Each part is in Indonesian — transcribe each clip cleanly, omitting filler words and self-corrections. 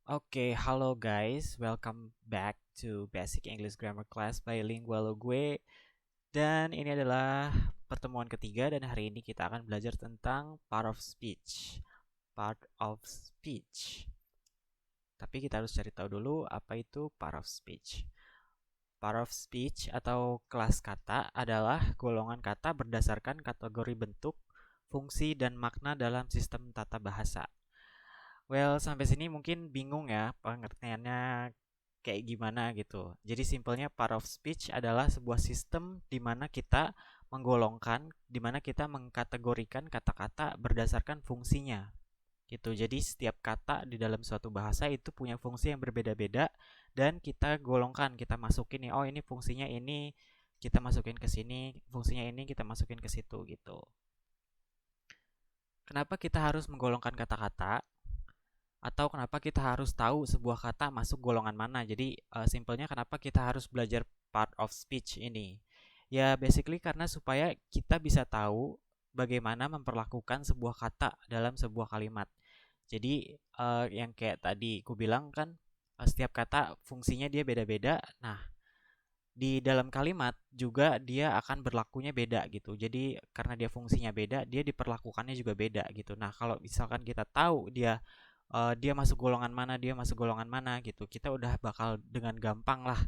Halo guys, welcome back to Basic English Grammar Class Bilingual gue. Dan ini adalah pertemuan ketiga dan hari ini kita akan belajar tentang part of speech. Part of speech. Tapi kita harus cari tahu dulu apa itu part of speech. Part of speech atau kelas kata adalah golongan kata berdasarkan kategori bentuk, fungsi, dan makna dalam sistem tata bahasa. Well, sampai sini mungkin bingung ya pengertiannya kayak gimana gitu. Jadi simpelnya part of speech adalah sebuah sistem di mana kita menggolongkan, di mana kita mengkategorikan kata-kata berdasarkan fungsinya gitu. Jadi setiap kata di dalam suatu bahasa itu punya fungsi yang berbeda-beda dan kita golongkan, kita masukin nih, oh ini fungsinya ini, kita masukin ke sini, fungsinya ini kita masukin ke situ gitu. Kenapa kita harus menggolongkan kata-kata? Atau kenapa kita harus tahu sebuah kata masuk golongan mana. Jadi simpelnya kenapa kita harus belajar part of speech ini. Ya basically karena supaya kita bisa tahu bagaimana memperlakukan sebuah kata dalam sebuah kalimat. Jadi yang kayak tadi aku bilang kan, setiap kata fungsinya dia beda-beda. Nah, di dalam kalimat juga dia akan berlakunya beda gitu. Jadi karena dia fungsinya beda, dia diperlakukannya juga beda gitu. Nah, kalau misalkan kita tahu dia masuk golongan mana, dia masuk golongan mana gitu, kita udah bakal dengan gampang lah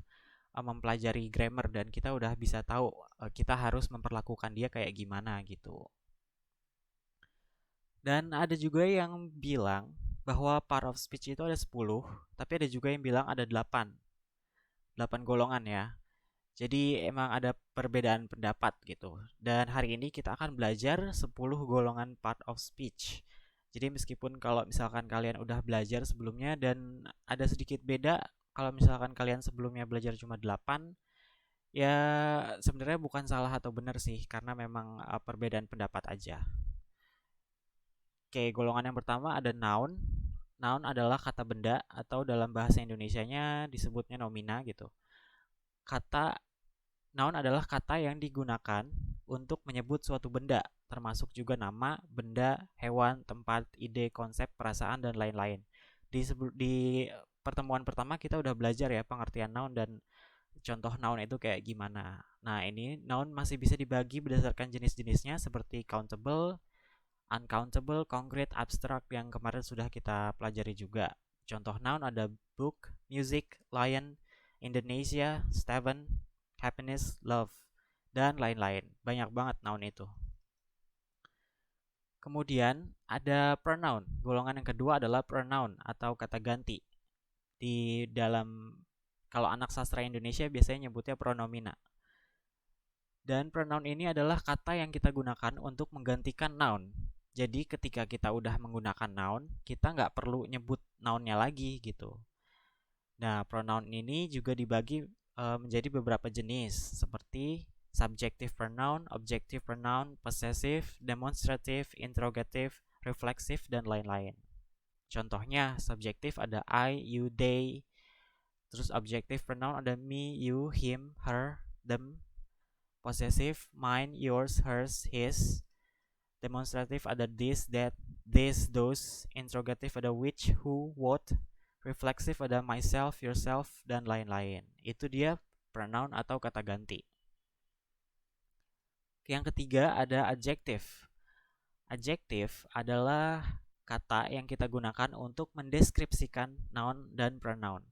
mempelajari grammar dan kita udah bisa tahu kita harus memperlakukan dia kayak gimana gitu. Dan ada juga yang bilang bahwa part of speech itu ada 10, tapi ada juga yang bilang ada 8. 8 golongan ya. Jadi emang ada perbedaan pendapat gitu. Dan hari ini kita akan belajar 10 golongan part of speech. Jadi meskipun kalau misalkan kalian udah belajar sebelumnya dan ada sedikit beda, kalau misalkan kalian sebelumnya belajar cuma 8, ya sebenarnya bukan salah atau benar sih, karena memang perbedaan pendapat aja. Oke, golongan yang pertama ada noun. Noun adalah kata benda atau dalam bahasa Indonesianya disebutnya nomina gitu. Kata Noun adalah kata yang digunakan untuk menyebut suatu benda, termasuk juga nama, benda, hewan, tempat, ide, konsep, perasaan, dan lain-lain. Di pertemuan pertama kita udah belajar ya pengertian noun dan contoh noun itu kayak gimana. Nah, ini noun masih bisa dibagi berdasarkan jenis-jenisnya seperti countable, uncountable, concrete, abstract yang kemarin sudah kita pelajari juga. Contoh noun ada book, music, lion, Indonesia, Steven, happiness, love, dan lain-lain. Banyak banget noun itu. Kemudian ada pronoun. Golongan yang kedua adalah pronoun atau kata ganti. Di dalam kalau anak sastra Indonesia biasanya nyebutnya pronomina. Dan pronoun ini adalah kata yang kita gunakan untuk menggantikan noun. Jadi ketika kita udah menggunakan noun, kita nggak perlu nyebut nounnya lagi gitu. Nah, pronoun ini juga dibagi menjadi beberapa jenis seperti subjective pronoun, objective pronoun, possessive, demonstrative, interrogative, reflexive, dan lain-lain. Contohnya, subjektif ada I, you, they. Terus objective pronoun ada me, you, him, her, them. Possessive, mine, yours, hers, his. Demonstrative ada this, that, this, those. Interrogative ada which, who, what. Reflexive ada myself, yourself, dan lain-lain. Itu dia pronoun atau kata ganti. Yang ketiga ada adjective. Adjective adalah kata yang kita gunakan untuk mendeskripsikan noun dan pronoun.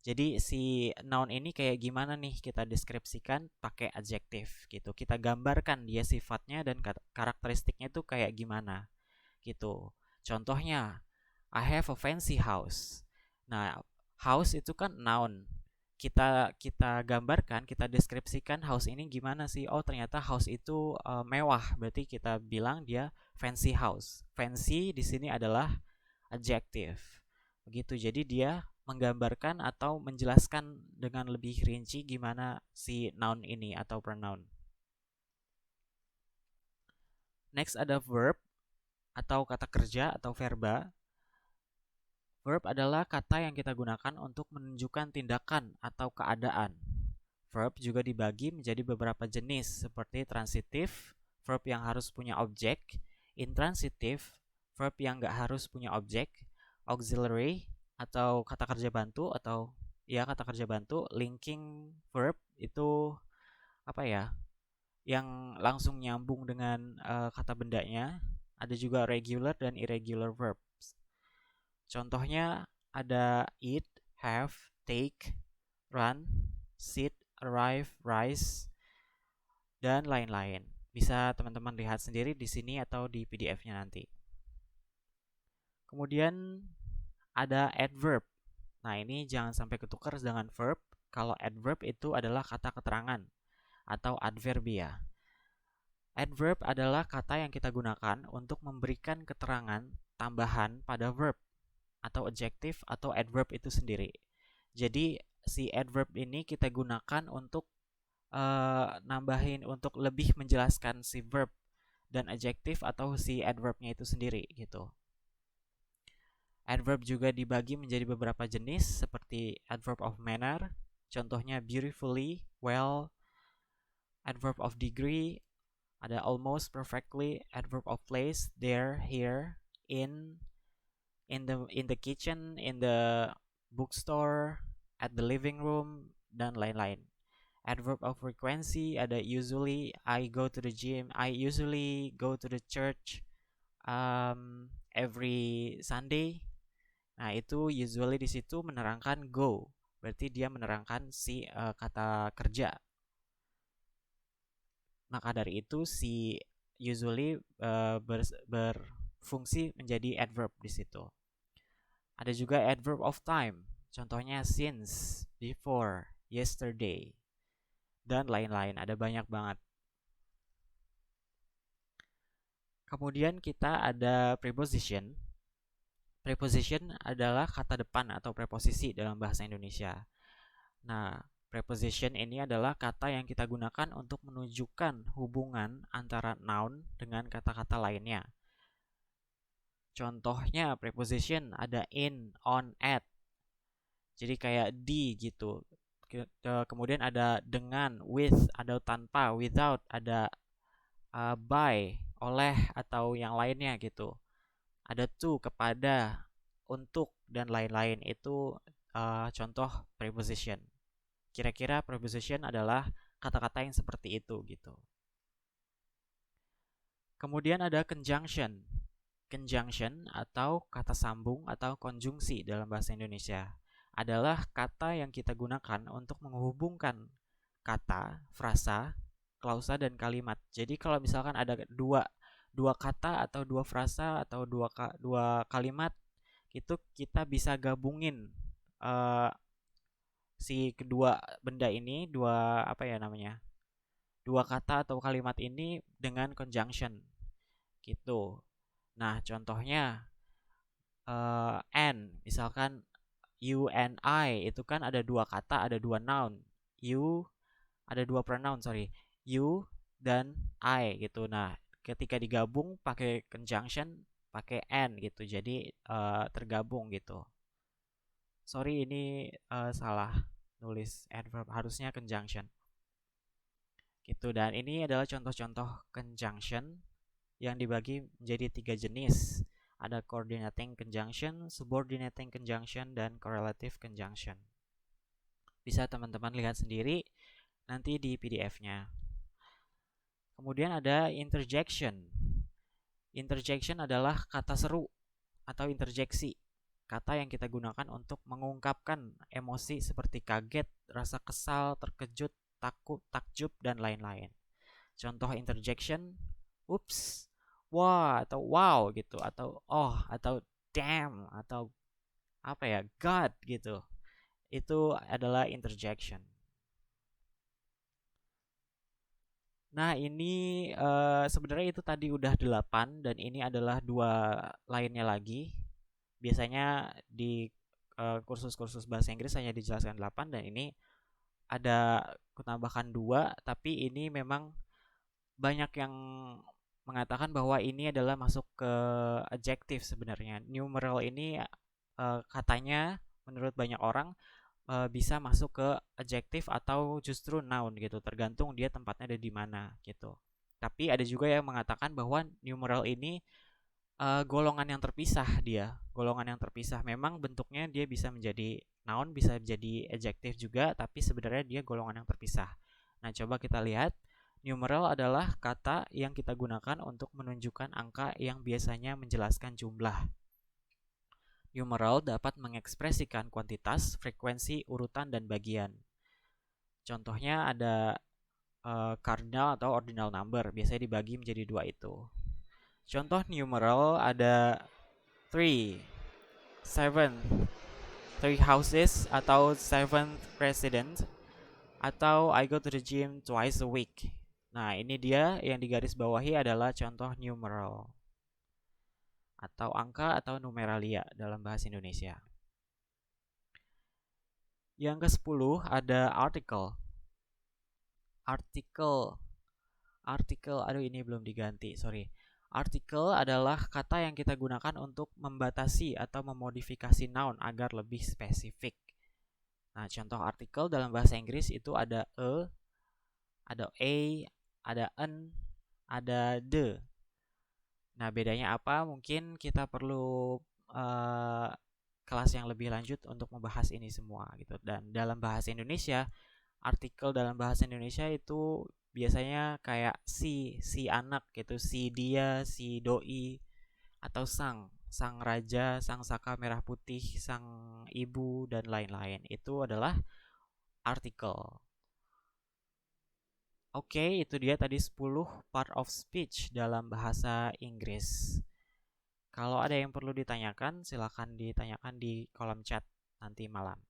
Jadi si noun ini kayak gimana nih kita deskripsikan pakai adjektif gitu. Kita gambarkan dia sifatnya dan karakteristiknya tuh kayak gimana gitu. Contohnya, I have a fancy house. Nah, house itu kan noun. Kita gambarkan, kita deskripsikan house ini gimana sih? Oh, ternyata house itu mewah. Berarti kita bilang dia fancy house. Fancy di sini adalah adjective. Begitu. Jadi dia menggambarkan atau menjelaskan dengan lebih rinci gimana si noun ini atau pronoun. Next ada verb atau kata kerja atau verba. Verb adalah kata yang kita gunakan untuk menunjukkan tindakan atau keadaan. Verb juga dibagi menjadi beberapa jenis seperti transitif, verb yang harus punya objek, intransitif, verb yang nggak harus punya objek, auxiliary atau kata kerja bantu atau ya kata kerja bantu. Linking verb itu apa ya? Yang langsung nyambung dengan kata bendanya. Ada juga regular dan irregular verbs. Contohnya ada eat, have, take, run, sit, arrive, rise, dan lain-lain. Bisa teman-teman lihat sendiri di sini atau di PDF-nya nanti. Kemudian ada adverb. Nah, ini jangan sampai ketukar dengan verb. Kalau adverb itu adalah kata keterangan atau adverbia. Adverb adalah kata yang kita gunakan untuk memberikan keterangan tambahan pada verb atau adjective atau adverb itu sendiri. Jadi si adverb ini kita gunakan untuk nambahin untuk lebih menjelaskan si verb dan adjective atau si adverbnya itu sendiri gitu. Adverb juga dibagi menjadi beberapa jenis seperti adverb of manner, contohnya beautifully, well, adverb of degree, ada almost perfectly, adverb of place, there, here, in the kitchen, in the bookstore, at the living room, dan lain-lain. Adverb of frequency ada usually, I go to the gym, I usually go to the church every Sunday. Nah, itu usually di situ menerangkan go. Berarti dia menerangkan si kata kerja. Maka dari itu si usually berfungsi menjadi adverb di situ. Ada juga adverb of time. Contohnya since, before, yesterday, dan lain-lain. Ada banyak banget. Kemudian kita ada preposition. Preposition adalah kata depan atau preposisi dalam bahasa Indonesia. Nah, preposition ini adalah kata yang kita gunakan untuk menunjukkan hubungan antara noun dengan kata-kata lainnya. Contohnya preposition ada in, on, at. Jadi kayak di gitu. Kemudian ada dengan, with, ada tanpa, without, ada by, oleh, atau yang lainnya gitu. Ada to, kepada, untuk, dan lain-lain. Itu contoh preposition. Kira-kira preposition adalah kata-kata yang seperti itu gitu. Kemudian ada conjunction. Conjunction atau kata sambung atau konjungsi dalam bahasa Indonesia adalah kata yang kita gunakan untuk menghubungkan kata, frasa, klausa, dan kalimat. Jadi kalau misalkan ada dua kata atau dua frasa atau dua kalimat, itu kita bisa gabungin si kedua benda ini, dua kata atau kalimat ini dengan conjunction gitu. Nah, contohnya and, misalkan you and I, itu kan ada dua kata, ada dua noun. You, ada dua pronoun, you dan I gitu. Nah, ketika digabung pakai conjunction, pakai and gitu. Jadi tergabung gitu. Sorry, ini salah nulis adverb, harusnya conjunction. Gitu, dan ini adalah contoh-contoh conjunction yang dibagi menjadi 3 jenis. Ada coordinating conjunction, subordinating conjunction, dan correlative conjunction. Bisa teman-teman lihat sendiri nanti di PDF-nya. Kemudian ada interjection. Interjection adalah kata seru atau interjeksi. Kata yang kita gunakan untuk mengungkapkan emosi seperti kaget, rasa kesal, terkejut, takut, takjub, dan lain-lain. Contoh interjection, oops, wah, atau wow gitu, atau oh, atau damn, atau god gitu. Itu adalah interjection. Nah, ini sebenarnya itu tadi udah 8 dan ini adalah 2 lainnya lagi. Biasanya di kursus-kursus bahasa Inggris hanya dijelaskan 8 dan ini ada kutambahkan 2, tapi ini memang banyak yang mengatakan bahwa ini adalah masuk ke adjektif sebenarnya. Numeral ini katanya menurut banyak orang bisa masuk ke adjektif atau justru noun gitu, tergantung dia tempatnya ada di mana gitu. Tapi ada juga yang mengatakan bahwa numeral ini golongan yang terpisah dia. Golongan yang terpisah. Memang bentuknya dia bisa menjadi noun, bisa menjadi adjective juga, tapi sebenarnya dia golongan yang terpisah. Nah, coba kita lihat. Numeral adalah kata yang kita gunakan untuk menunjukkan angka yang biasanya menjelaskan jumlah. Numeral dapat mengekspresikan kuantitas, frekuensi, urutan, dan bagian. Contohnya ada cardinal atau ordinal number, biasanya dibagi menjadi dua itu. Contoh numeral ada 3, 7, 3 houses atau 7th president, atau I go to the gym twice a week. Nah, ini dia yang digaris bawahi adalah contoh numeral atau angka atau numeralia dalam bahasa Indonesia. Yang ke-10 ada article. Aduh ini belum diganti, sorry. Article adalah kata yang kita gunakan untuk membatasi atau memodifikasi noun agar lebih spesifik. Nah, contoh artikel dalam bahasa Inggris itu ada ada ada an, ada the. Nah, bedanya apa? Mungkin kita perlu kelas yang lebih lanjut untuk membahas ini semua gitu. Dan dalam bahasa Indonesia, artikel dalam bahasa Indonesia itu biasanya kayak si anak gitu, si dia, si doi, atau sang raja, sang saka merah putih, sang ibu, dan lain-lain. Itu adalah artikel. Oke, itu dia tadi 10 part of speech dalam bahasa Inggris. Kalau ada yang perlu ditanyakan, silakan ditanyakan di kolom chat nanti malam.